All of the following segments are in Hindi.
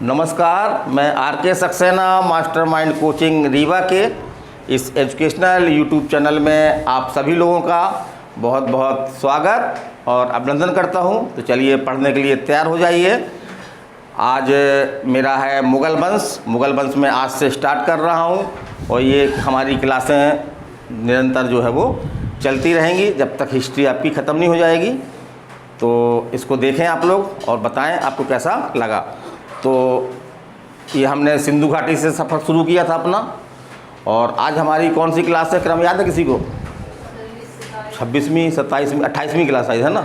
नमस्कार, मैं R K. Saxena mastermind coaching Rewa के इस एजुकेशनल यूट्यूब चैनल में आप सभी लोगों का बहुत बहुत स्वागत और अभिनंदन करता हूं। तो चलिए पढ़ने के लिए तैयार हो जाइए। आज मेरा है मुगल वंश में आज से स्टार्ट कर रहा हूं और ये हमारी क्लासें निरंतर जो है वो चलती रहेंगी जब तक हिस्ट्री आपकी ख़त्म नहीं हो जाएगी। तो इसको देखें आप लोग और बताएं आपको कैसा लगा। तो ये हमने सिंधु घाटी से सफ़र शुरू किया था अपना, और आज हमारी कौन सी क्लास है, क्रम याद है किसी को? 26वीं 27वीं 28वीं क्लास आई है ना।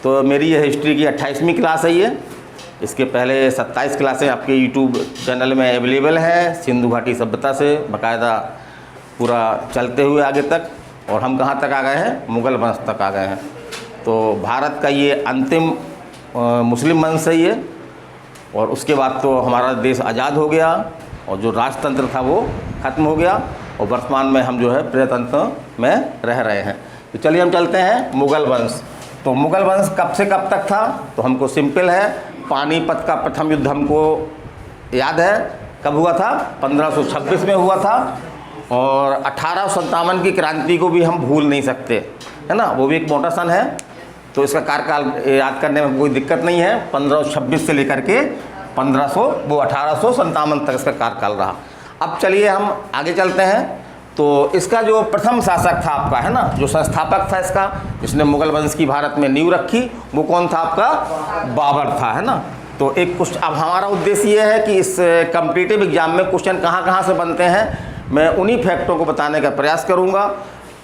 तो मेरी ये हिस्ट्री की 28वीं क्लास है ये। इसके पहले 27 क्लासें आपके यूट्यूब चैनल में अवेलेबल है, सिंधु घाटी सभ्यता से बाकायदा पूरा चलते हुए आगे तक। और हम कहाँ तक आ गए हैं? मुग़ल वंश तक आ गए हैं। तो भारत का ये अंतिम मुस्लिम वंश है ये, और उसके बाद तो हमारा देश आज़ाद हो गया और जो राजतंत्र था वो ख़त्म हो गया और वर्तमान में हम जो है प्रजातंत्र में रह रहे हैं। तो चलिए हम चलते हैं मुग़ल वंश। तो मुग़ल वंश कब से कब तक था? तो हमको सिंपल है, पानीपत का प्रथम युद्ध हमको याद है कब हुआ था? 1526 में हुआ था। और 1857 की क्रांति को भी हम भूल नहीं सकते, है ना। वो भी एक मोटा सन है, तो इसका कार्यकाल याद करने में कोई दिक्कत नहीं है। 1526 से लेकर के 1857 तक इसका कार्यकाल रहा। अब चलिए हम आगे चलते हैं। तो इसका जो प्रथम शासक था आपका, है ना, जो संस्थापक था इसका, जिसने मुग़ल वंश की भारत में नींव रखी, वो कौन था आपका? बाबर था, है ना। तो एक क्वेश्चन, अब हमारा उद्देश्य ये है कि इस कम्पिटिटिव एग्जाम में क्वेश्चन कहाँ कहाँ से बनते हैं, मैं उन्हीं फैक्टों को बताने का प्रयास करूँगा।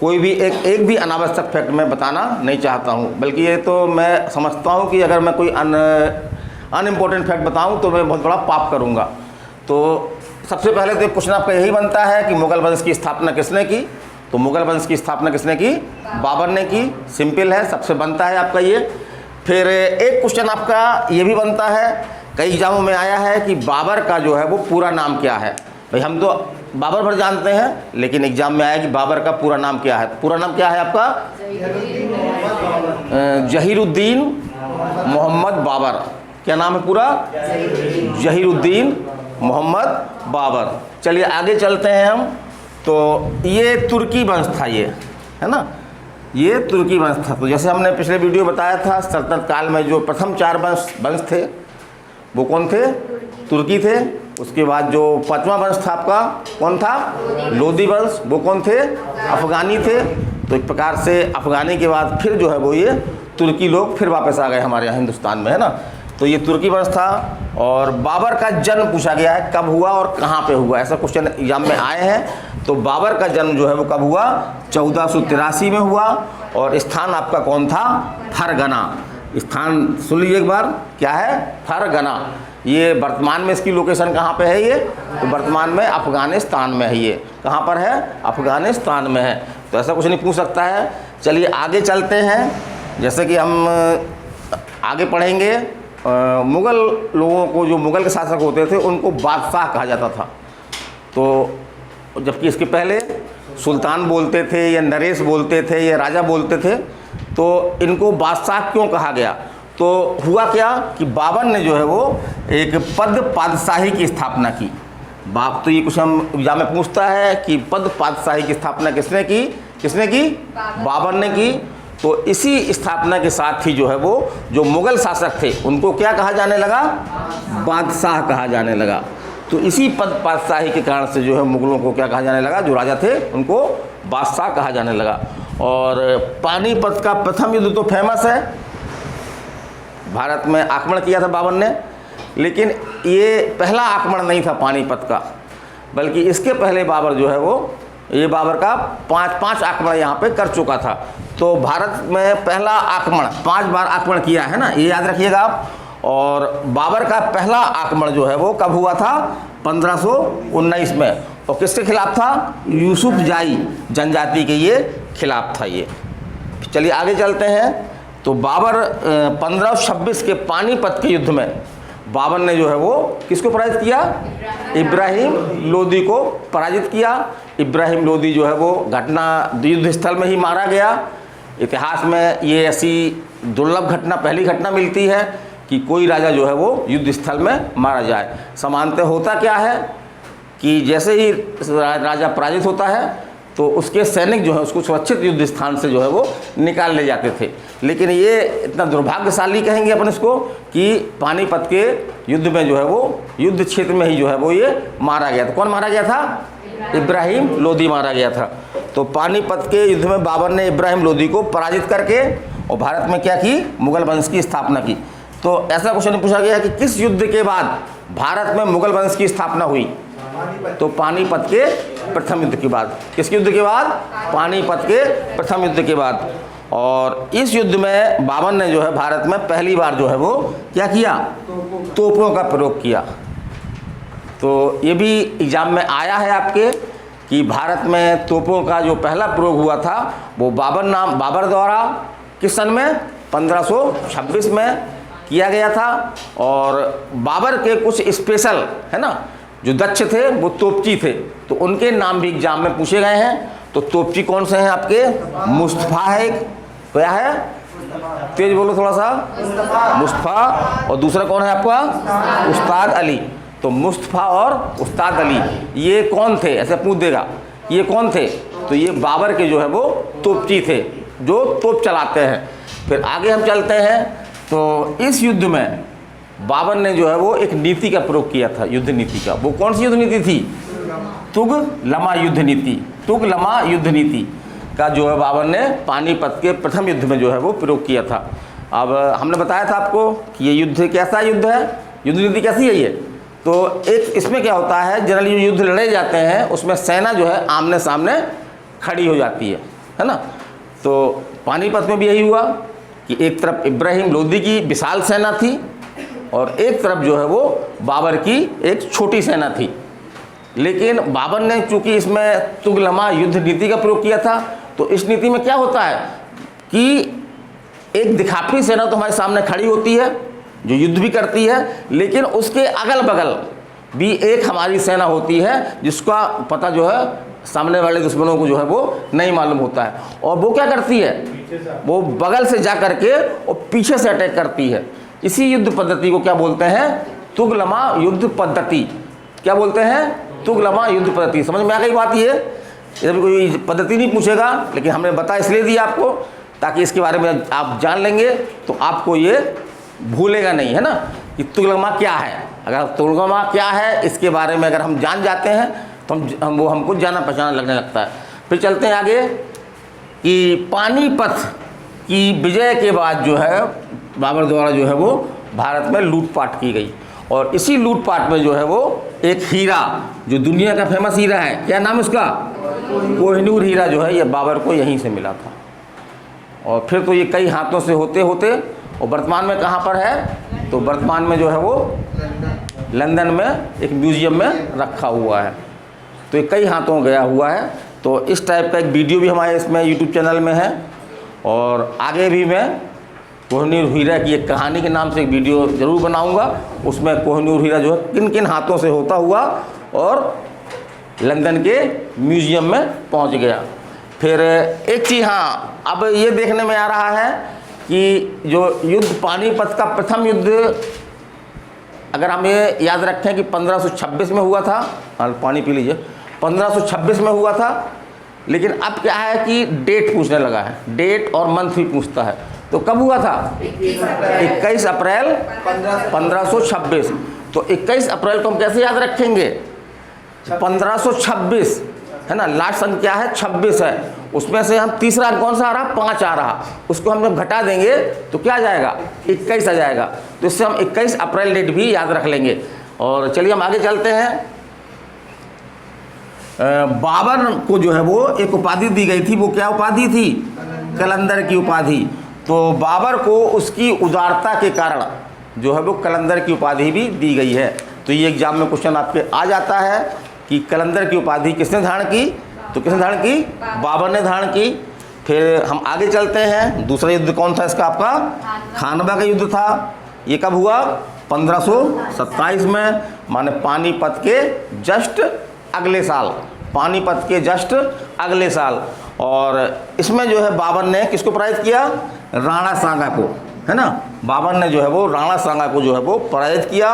कोई भी एक भी अनावश्यक फैक्ट मैं बताना नहीं चाहता हूँ, बल्कि ये तो मैं समझता हूँ कि अगर मैं कोई अनइम्पोर्टेंट फैक्ट बताऊँ तो मैं बहुत बड़ा पाप करूँगा। तो सबसे पहले तो एक क्वेश्चन आपका यही बनता है कि मुग़ल वंश की स्थापना किसने की? तो मुग़ल वंश की स्थापना किसने की? बाबर ने की। सिंपल है, सबसे बनता है आपका ये। फिर एक क्वेश्चन आपका ये भी बनता है, कई एग्जामों में आया है कि बाबर का जो है वो पूरा नाम क्या है। भाई हम तो बाबर भर जानते हैं, लेकिन एग्जाम में आया कि बाबर का पूरा नाम क्या है। पूरा नाम क्या है आपका? जहीरुद्दीन मोहम्मद बाबर। क्या नाम है पूरा? जहीरुद्दीन मोहम्मद बाबर। चलिए आगे चलते हैं हम। तो ये तुर्की वंश था ये, है ना, ये तुर्की वंश था। तो जैसे हमने पिछले वीडियो बताया था, सल्तनत काल में जो प्रथम 4 वंश थे वो कौन थे? तुर्की थे। उसके बाद जो 5वां वंश था आपका कौन था? लोदी वंश। वो कौन थे? अफ़गानी थे। तो एक प्रकार से अफ़गानी के बाद फिर जो है वो ये तुर्की लोग फिर वापस आ गए हमारे यहाँ हिंदुस्तान में, है ना। तो ये तुर्की वंश था। और बाबर का जन्म पूछा गया है, कब हुआ और कहाँ पे हुआ, ऐसा क्वेश्चन एग्जाम में आए हैं। तो बाबर का जन्म जो है वो कब हुआ? 1483 में हुआ। और स्थान आपका कौन था? फरगना। स्थान सुन लीजिए एक बार, क्या है? फरगना। ये वर्तमान में इसकी लोकेशन कहाँ पे है ये? तो वर्तमान में अफ़गानिस्तान में है ये। कहाँ पर है? अफ़गानिस्तान में है। तो ऐसा कुछ नहीं पूछ सकता है। चलिए आगे चलते हैं। जैसे कि हम आगे पढ़ेंगे, मुग़ल लोगों को, जो मुग़ल के शासक होते थे उनको बादशाह कहा जाता था। तो जबकि इसके पहले सुल्तान बोलते थे या नरेश बोलते थे या राजा बोलते थे। तो इनको बादशाह क्यों कहा गया? तो हुआ क्या कि बाबर ने जो है वो एक पादशाही की स्थापना की। बाप तो ये कुछ हम एग्जाम में पूछता है कि पादशाही की स्थापना किसने की? किसने की? बाबर ने की। तो इसी स्थापना के साथ ही जो है वो जो मुग़ल शासक थे उनको क्या कहा जाने लगा? बादशाह कहा जाने लगा। तो इसी पादशाही के कारण से जो है मुग़लों को क्या कहा जाने लगा? जो राजा थे उनको बादशाह कहा जाने लगा। और पानीपत का प्रथम युद्ध तो फेमस है, भारत में आक्रमण किया था बाबर ने। लेकिन ये पहला आक्रमण नहीं था पानीपत का, बल्कि इसके पहले बाबर जो है वो, ये बाबर का 5 आक्रमण यहाँ पे कर चुका था। तो भारत में पहला आक्रमण 5 बार आक्रमण किया है ना, ये याद रखिएगा आप। और बाबर का पहला आक्रमण जो है वो कब हुआ था? 1519 में। और किसके खिलाफ था? यूसुफ जाई जनजाति के ये खिलाफ था ये। चलिए आगे चलते हैं। तो बाबर 1526 के पानीपत के युद्ध में बाबर ने जो है वो किसको पराजित किया? इब्राहिम लोदी को पराजित किया। इब्राहिम लोदी जो है वो घटना युद्ध स्थल में ही मारा गया। इतिहास में ये ऐसी दुर्लभ घटना, पहली घटना मिलती है कि कोई राजा जो है वो युद्ध स्थल में मारा जाए। सामान्यतः होता क्या है कि जैसे ही राजा पराजित होता है तो उसके सैनिक जो है उसको सुरक्षित युद्ध स्थान से जो है वो निकाल ले जाते थे। लेकिन ये इतना दुर्भाग्यशाली कहेंगे अपन इसको कि पानीपत के युद्ध में जो है वो युद्ध क्षेत्र में ही जो है वो ये मारा गया था। कौन मारा गया था? इब्राहिम लोदी मारा गया था। तो पानीपत के युद्ध में बाबर ने इब्राहिम लोदी को पराजित करके और भारत में क्या की? मुगल वंश की स्थापना की। तो ऐसा क्वेश्चन पूछा गया कि किस युद्ध के बाद भारत में मुगल वंश की स्थापना हुई? तो पानीपत के प्रथम युद्ध के बाद। किसके युद्ध के बाद? पानीपत के प्रथम युद्ध के बाद। और इस युद्ध में बाबर ने जो है भारत में पहली बार जो है वो क्या किया? तोपों का प्रयोग किया। तो ये भी एग्जाम में आया है आपके कि भारत में तोपों का जो पहला प्रयोग हुआ था वो बाबर द्वारा किस सन में? 1526 में किया गया था। और बाबर के कुछ स्पेशल है ना जो दक्ष थे वो तोपची थे, तो उनके नाम भी एग्जाम में पूछे गए हैं। तो तोपची कौन से हैं आपके? मुस्तफ़ा है एक, क्या है? तेज बोलो थोड़ा सा। मुस्तफ़ा। और दूसरा कौन है आपका? उस्ताद अली। तो मुस्तफ़ा और उस्ताद अली ये कौन थे? ऐसे पूछ देगा ये कौन थे? तो ये बाबर के जो है वो तोपची थे जो तोप चलाते हैं। फिर आगे हम चलते हैं। तो इस युद्ध में बाबर ने जो है वो एक नीति का प्रयोग किया था, युद्ध नीति का। वो कौन सी युद्ध नीति थी? तुगलमा युद्ध नीति। तुगलमा युद्ध नीति का जो है बाबर ने पानीपत के प्रथम युद्ध में जो है वो प्रयोग किया था। अब हमने बताया था आपको कि ये युद्ध कैसा युद्ध है, युद्ध नीति कैसी है ये। तो एक इसमें क्या होता है, जनरली जो युद्ध लड़े जाते हैं उसमें सेना जो है आमने सामने खड़ी हो जाती है ना। तो पानीपत में भी यही हुआ कि एक तरफ इब्राहिम लोदी की विशाल सेना थी और एक तरफ जो है वो बाबर की एक छोटी सेना थी। लेकिन बाबर ने चूंकि इसमें तुगलमा युद्ध नीति का प्रयोग किया था, तो इस नीति में क्या होता है कि एक दिखावटी सेना तो हमारे सामने खड़ी होती है जो युद्ध भी करती है, लेकिन उसके अगल बगल भी एक हमारी सेना होती है जिसका पता जो है सामने वाले दुश्मनों को जो है वो नहीं मालूम होता है। और वो क्या करती है? वो बगल से जा करके और पीछे से अटैक करती है। इसी युद्ध पद्धति को क्या बोलते हैं? तुगलमा युद्ध पद्धति। क्या बोलते हैं? तुगलमा युद्ध पद्धति। समझ में आ गई बात ये? इधर कोई पद्धति नहीं पूछेगा, लेकिन हमने बता इसलिए दिया आपको ताकि इसके बारे में आप जान लेंगे तो आपको ये भूलेगा नहीं, है ना, कि तुगलमा क्या है। अगर तुगलमा क्या है इसके बारे में अगर हम जान जाते हैं तो वो हमको जाना पहचाना लगने लगता है। फिर चलते हैं आगे कि पानीपत की विजय के बाद जो है बाबर द्वारा जो है वो भारत में लूटपाट की गई। और इसी लूटपाट में जो है वो एक हीरा जो दुनिया का फेमस हीरा है, क्या नाम उसका? कोहिनूर हीरा जो है ये बाबर को यहीं से मिला था। और फिर तो ये कई हाथों से होते होते और वर्तमान में कहाँ पर है? तो वर्तमान में जो है वो लंदन में एक म्यूज़ियम में रखा हुआ है। तो ये कई हाथों गया हुआ है। तो इस टाइप का एक वीडियो भी हमारे इसमें यूट्यूब चैनल में है। और आगे भी मैं कोहिनूर हीरा की एक कहानी के नाम से एक वीडियो ज़रूर बनाऊंगा। उसमें कोहिनूर हीरा जो है किन किन हाथों से होता हुआ और लंदन के म्यूज़ियम में पहुंच गया। फिर एक चीज़ हाँ अब ये देखने में आ रहा है कि जो युद्ध पानीपत का प्रथम युद्ध अगर हम ये याद रखें कि 1526 में हुआ था। हाँ पानी पी लीजिए। 1526 में हुआ था। लेकिन अब क्या है कि डेट पूछने लगा है, डेट और मंथ भी पूछता है। तो कब हुआ था? 21 अप्रैल 1526। तो 21 अप्रैल को हम कैसे याद रखेंगे? 1526 है ना, लास्ट अंक क्या है? 26 है। उसमें से हम तीसरा अंक कौन सा आ रहा? 5 आ रहा। उसको हम जब घटा देंगे तो क्या आ जाएगा? 21 आ जाएगा। तो इससे हम 21 अप्रैल डेट भी याद रख लेंगे। और चलिए हम आगे चलते हैं। बाबर को जो है वो एक उपाधि दी गई थी। वो क्या उपाधि थी? कलंदर की उपाधि। तो बाबर को उसकी उदारता के कारण जो है वो कलंदर की उपाधि भी दी गई है। तो ये एग्जाम में क्वेश्चन आपके आ जाता है कि कलंदर की उपाधि किसने धारण की? तो किसने धारण की? बाबर ने धारण की। फिर हम आगे चलते हैं। दूसरा युद्ध कौन था इसका? आपका खानवा का युद्ध था। ये कब हुआ? 1527 में, माने पानीपत के जस्ट अगले साल। पानीपत के जस्ट अगले साल। और इसमें जो है बाबर ने किसको पराजित किया? राणा सांगा को। है ना। बाबर ने जो है वो राणा सांगा को जो है वो पराजित किया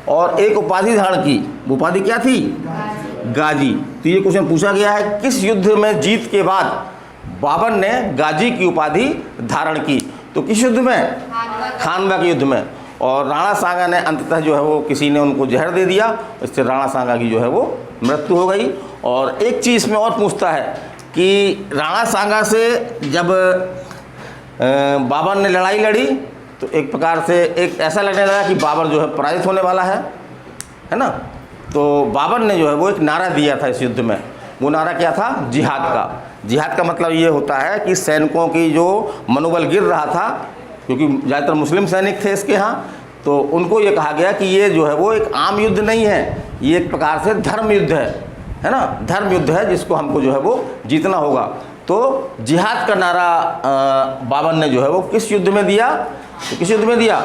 और एक उपाधि धारण की। वो उपाधि क्या थी? गाजी। तो ये क्वेश्चन पूछा गया है, किस युद्ध में जीत के बाद बाबर ने गाजी की उपाधि धारण की? तो किस युद्ध में? खानवा के युद्ध में। और राणा सांगा ने अंततः जो है वो किसी ने उनको जहर दे दिया, इससे राणा सांगा की जो है वो मृत्यु हो गई। और एक चीज़ में और पूछता है कि राणा सांगा से जब बाबर ने लड़ाई लड़ी तो एक प्रकार से एक ऐसा लगने लगा कि बाबर जो है पराजित होने वाला है ना। तो बाबर ने जो है वो एक नारा दिया था इस युद्ध में। वो नारा क्या था? जिहाद का। जिहाद का मतलब ये होता है कि सैनिकों की जो मनोबल गिर रहा था, क्योंकि ज़्यादातर मुस्लिम सैनिक थे इसके यहाँ, तो उनको ये कहा गया कि ये जो है वो एक आम युद्ध नहीं है, ये एक प्रकार से धर्म युद्ध है ना। धर्म युद्ध है जिसको हमको जो है वो जीतना होगा। तो जिहाद का नारा बाबर ने जो है वो किस युद्ध में दिया? तो किस युद्ध में दिया?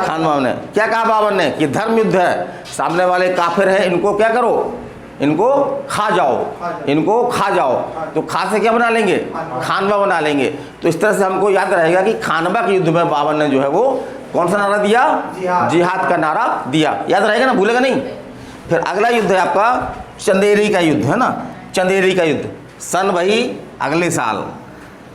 खानवा में। क्या कहा बाबर ने? कि धर्म युद्ध है, सामने वाले काफिर हैं, इनको क्या करो? इनको खा जाओ, इनको खा जाओ। तो खा से क्या बना लेंगे? खानवा बना लेंगे। तो इस तरह से हमको याद रहेगा कि खानवा के युद्ध में बाबर ने जो है वो कौन सा नारा दिया? जिहाद का नारा दिया। याद रहेगा ना, भूलेगा नहीं। फिर अगला युद्ध है आपका चंदेरी का युद्ध, है ना। चंदेरी का युद्ध सन वही अगले साल,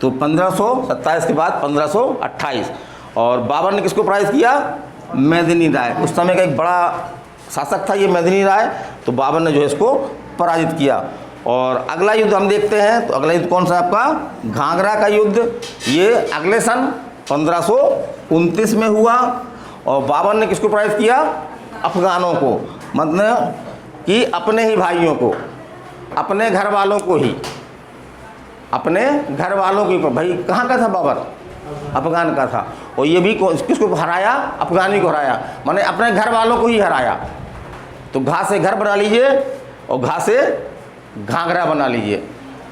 तो 1527 के बाद 1528। और बाबर ने किसको पराजित किया? मेदिनी राय। उस समय का एक बड़ा शासक था ये मेदिनी राय। तो बाबर ने जो है इसको पराजित किया। और अगला युद्ध हम देखते हैं, तो अगला युद्ध कौन सा आपका? घाघरा का युद्ध। ये अगले सन 1529 में हुआ। और बाबर ने किसको पराजित किया? अफगानों को, मतलब कि अपने ही भाइयों को, अपने घर वालों को ही, अपने घर वालों के ऊपर। भाई कहाँ का था बाबर? अफगान का था। और ये भी किसको हराया? अफगानी को हराया, माने अपने घर वालों को ही हराया। तो घा से घर बना लीजिए और घा से घाघरा बना लीजिए।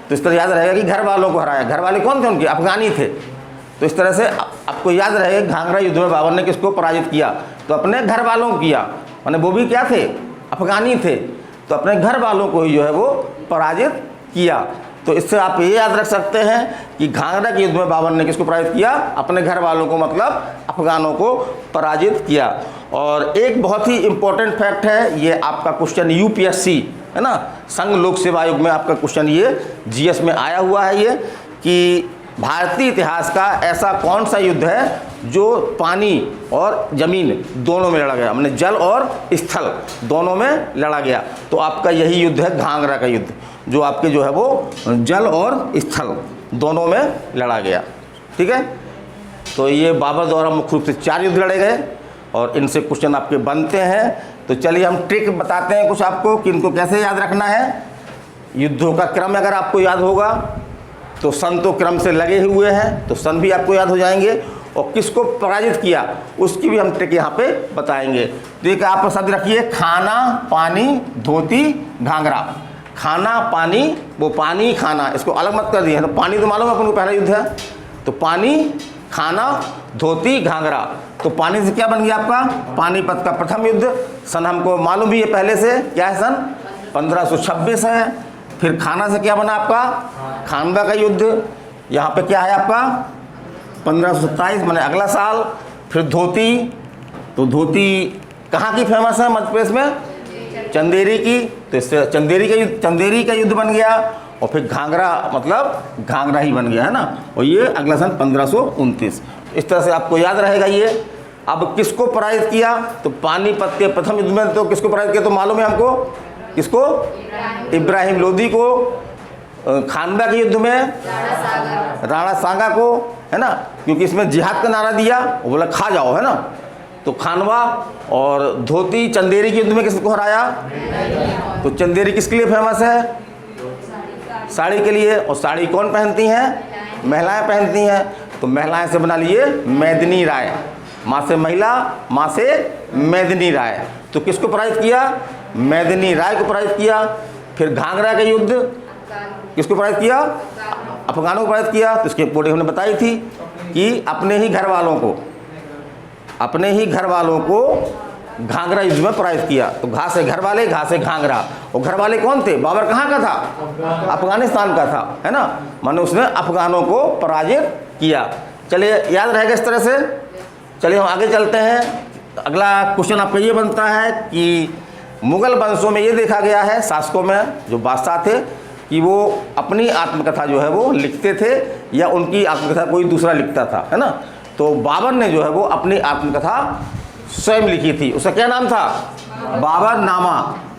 तो इस तरह याद रहेगा कि घर वालों को हराया। घर वाले कौन थे उनके? अफगानी थे। तो इस तरह से आपको याद रहेगा घाघरा युद्ध में बाबर ने किसको पराजित किया? तो अपने घर वालों को किया, माने वो भी क्या थे? अफगानी थे। तो अपने घर वालों को ही जो है वो पराजित किया। तो इससे आप ये याद रख सकते हैं कि घाघरा के युद्ध में बाबर ने किसको पराजित किया? अपने घर वालों को, मतलब अफगानों को पराजित किया। और एक बहुत ही इम्पोर्टेंट फैक्ट है, ये आपका क्वेश्चन यूपीएससी, है ना, संघ लोक सेवा आयोग में आपका क्वेश्चन ये जीएस में आया हुआ है ये, कि भारतीय इतिहास का ऐसा कौन सा युद्ध है जो पानी और ज़मीन दोनों में लड़ा गया, हमने जल और स्थल दोनों में लड़ा गया। तो आपका यही युद्ध है घाघरा का युद्ध, जो आपके जो है वो जल और स्थल दोनों में लड़ा गया। ठीक है। तो ये बाबर द्वारा मुख्य रूप से 4 युद्ध लड़े गए और इनसे क्वेश्चन आपके बनते हैं। तो चलिए हम ट्रिक बताते हैं कुछ आपको कि इनको कैसे याद रखना है। युद्धों का क्रम अगर आपको याद होगा तो सन तो क्रम से लगे हुए हैं, तो सन भी आपको याद हो जाएंगे। और किसको पराजित किया उसकी भी हम ट्रिक यहाँ पे बताएंगे। तो एक आप शब्द रखिए, खाना, पानी, धोती, घाघरा। खाना, पानी, वो पानी खाना, इसको अलग मत कर दिए। तो पानी तो मालूम है अपन को पहला युद्ध है। तो पानी, खाना, धोती, घाघरा। तो पानी से क्या बन गया आपका? पानीपत का प्रथम युद्ध। सन हमको मालूम भी है पहले से, क्या है? सन 1526 है। फिर खाना से क्या बना आपका? खानवा का युद्ध। यहाँ पे क्या है आपका? 1527 माने अगला साल। फिर धोती, तो धोती कहाँ की फेमस है? मध्य प्रदेश में चंदेरी की। तो इससे चंदेरी का युद्ध बन गया। और फिर घाघरा, मतलब घाघरा ही बन गया, है ना। और ये अगला सन 1529। इस तरह से आपको याद रहेगा ये। अब किसको पराजित किया? तो पानीपत के प्रथम युद्ध में तो किसको पराजित किया? तो मालूम है हमको, किसको? इब्राहिम लोदी को। खानवा के युद्ध में राणा सांगा को, है ना, क्योंकि इसमें जिहाद का नारा दिया, वो बोला खा जाओ, है ना। तो खानवा। और धोती चंदेरी के युद्ध में किसको हराया? तो चंदेरी किसके लिए फेमस है? साड़ी के लिए। और साड़ी कौन पहनती हैं? महिलाएं पहनती हैं। तो महिलाएं से बना लिए मेदिनी राय। माँ से महिला, माँ से मेदिनी राय। तो किसको पराजित किया? मेदिनी राय को पराजित किया। फिर घाघरा का युद्ध किसको पराजित किया? अफगानों को पराजित किया। तो इसके पूरे हमने बताई थी कि अपने ही घर वालों को घाघरा युद्ध में पराजित किया। तो घा से घर वाले, घा से घाघरा। और घर वाले कौन थे? बाबर कहाँ का था? अफगानिस्तान का था, है ना। माने उसने अफगानों को पराजित किया। चलिए याद रहेगा इस तरह से। चलिए हम आगे चलते हैं। अगला क्वेश्चन आपका ये बनता है कि मुगल वंशों में ये देखा गया है, शासकों में जो बादशाह थे कि वो अपनी आत्मकथा जो है वो लिखते थे या उनकी आत्मकथा कोई दूसरा लिखता था, है ना। तो बाबर ने जो है वो अपनी आत्मकथा स्वयं लिखी थी। उसका क्या नाम था? बाबर नामा।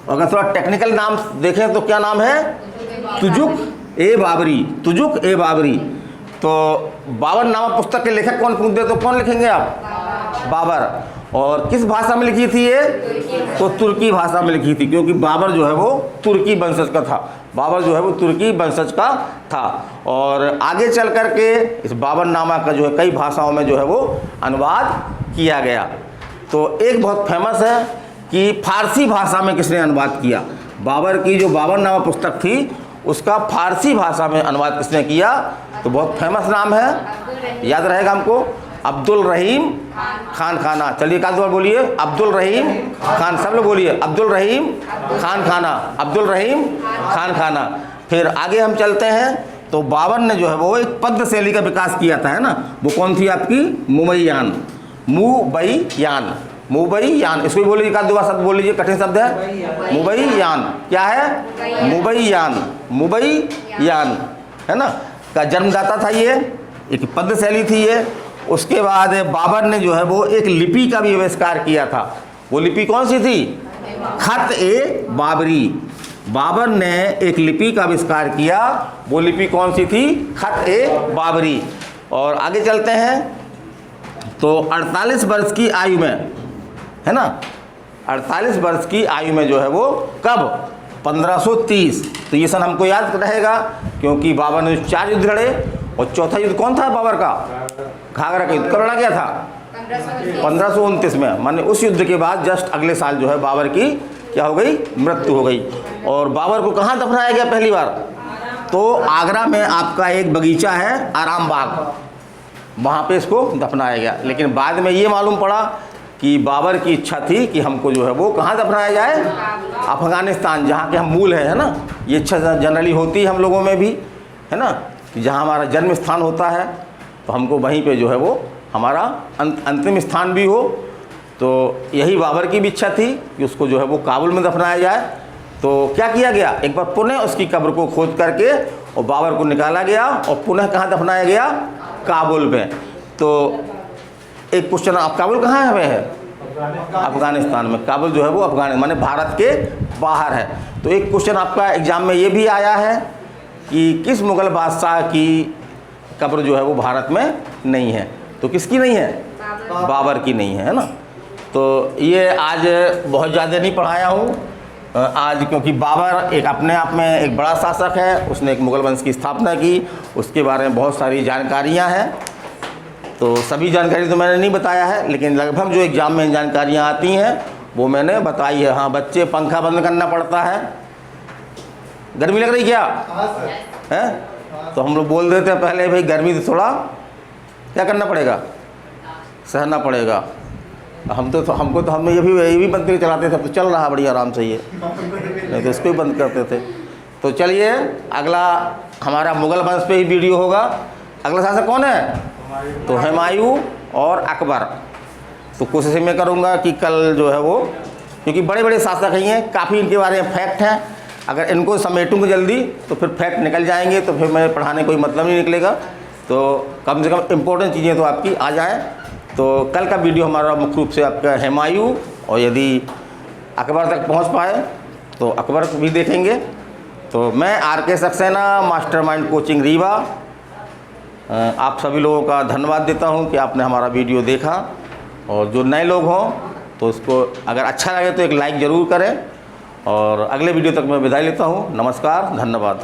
अगर थोड़ा टेक्निकल नाम देखें तो क्या नाम है? तुजुक ए बाबरी। तुजुक ए बाबरी। तो बाबर नामा पुस्तक के लेखक कौन पूछते तो कौन लिखेंगे आप? बाबर। और किस भाषा में लिखी थी ये? तो तुर्की भाषा में लिखी थी, क्योंकि बाबर जो है वो तुर्की वंशज का था। बाबर जो है वो तुर्की वंशज का था। और आगे चल कर के इस बाबरनामा का जो है कई भाषाओं में जो है वो अनुवाद किया गया। तो एक बहुत फेमस है कि फारसी भाषा में किसने अनुवाद किया? बाबर की जो बाबरनामा पुस्तक थी उसका फारसी भाषा में अनुवाद किसने किया? तो बहुत फेमस नाम है, याद रहेगा हमको, अब्दुल रहीम खान खाना। चलिए एक आध बार बोलिए, अब्दुल रहीम खान, सब लोग बोलिए, अब्दुल रहीम खान खाना, अब्दुल रहीम खान खाना। फिर आगे हम चलते हैं तो बाबर ने जो है वो एक पद्य शैली का विकास किया था, है ना। वो कौन थी आपकी? मुबैयान। मुबैयान, मुबैयान। इसको भी बोलिए, एक आध दो बार शब्द बोल लीजिए, कठिन शब्द है मुबैयान। क्या है? मुबैयान, मुबैयान, है ना। का जन्मदाता था ये, एक पद्य शैली थी ये। उसके बाद बाबर ने जो है वो एक लिपि का भी आविष्कार किया था। वो लिपि कौन सी थी? खत ए बाबरी। बाबर ने एक लिपि का आविष्कार किया, वो लिपि कौन सी थी? खत ए बाबरी। और आगे चलते हैं तो 48 वर्ष की आयु में, है ना, 48 वर्ष की आयु में जो है वो कब? 1530। तो ये सन हमको याद रहेगा क्योंकि बाबर ने 4 युद्ध लड़े और चौथा युद्ध कौन था बाबर का? घाघरा का युद्ध। कब लड़ा गया था? 1529 में। माने उस युद्ध के बाद जस्ट अगले साल जो है बाबर की क्या हो गई? मृत्यु हो गई। और बाबर को कहाँ दफनाया गया पहली बार? तो आगरा में आपका एक बगीचा है आराम बाग, वहाँ पे इसको दफनाया गया। लेकिन बाद में ये मालूम पड़ा कि बाबर की इच्छा थी कि हमको जो है वो कहाँ दफनाया जाए? अफगानिस्तान, जहाँ के हम मूल है ना। ये इच्छा जनरली होती है हम लोगों में भी, है ना, कि जहाँ हमारा जन्म स्थान होता है तो हमको वहीं पे जो है वो हमारा अंतिम स्थान भी हो। तो यही बाबर की भी इच्छा थी कि उसको जो है वो काबुल में दफनाया जाए। तो क्या किया गया? एक बार पुनः उसकी कब्र को खोद करके और बाबर को निकाला गया और पुनः कहाँ दफनाया गया? काबुल में। तो एक क्वेश्चन, आप काबुल कहाँ है? अफगानिस्तान में। काबुल जो है वो अफगानिस्तान माने भारत के बाहर है। तो एक क्वेश्चन आपका एग्जाम में ये भी आया है कि किस मुगल बादशाह की कब्र जो है वो भारत में नहीं है? तो किसकी नहीं है? बाबर की नहीं है, है ना। तो ये आज बहुत ज़्यादा नहीं पढ़ाया हूँ आज, क्योंकि बाबर एक अपने आप में एक बड़ा शासक है। उसने एक मुगल वंश की स्थापना की, उसके बारे में बहुत सारी जानकारियाँ हैं। तो सभी जानकारी तो मैंने नहीं बताया है, लेकिन लगभग जो एग्जाम में जानकारियाँ आती हैं वो मैंने बताई है। हाँ बच्चे, पंखा बंद करना पड़ता है। गर्मी लग रही क्या है? तो हम लोग बोल देते हैं पहले, भाई गर्मी तो थोड़ा क्या करना पड़ेगा? सहना पड़ेगा। हम ये भी बंद करके चलाते थे, तो चल रहा बड़ी आराम से ये, नहीं तो इसको ही बंद करते थे। तो चलिए अगला हमारा मुगल वंश पे ही वीडियो होगा। अगला शासक कौन है? तो हुमायूं और अकबर। तो कोशिश मैं करूँगा कि कल जो है वो, क्योंकि बड़े बड़े शासक हैं, काफ़ी इनके बारे में फैक्ट हैं, अगर इनको समेटूँगा जल्दी तो फिर फैक्ट निकल जाएंगे, तो फिर मैं पढ़ाने कोई मतलब नहीं निकलेगा। तो कम से कम इम्पोर्टेंट चीज़ें तो आपकी आ जाएँ। तो कल का वीडियो हमारा मुख्य रूप से आपका हुमायूं, और यदि अकबर तक पहुंच पाए तो अकबर भी देखेंगे। तो मैं RK Saxena, mastermind coaching Rewa, आप सभी लोगों का धन्यवाद देता हूं कि आपने हमारा वीडियो देखा। और जो नए लोग हों तो उसको अगर अच्छा लगे तो एक लाइक ज़रूर करें। और अगले वीडियो तक मैं विदाई लेता हूं। नमस्कार, धन्यवाद।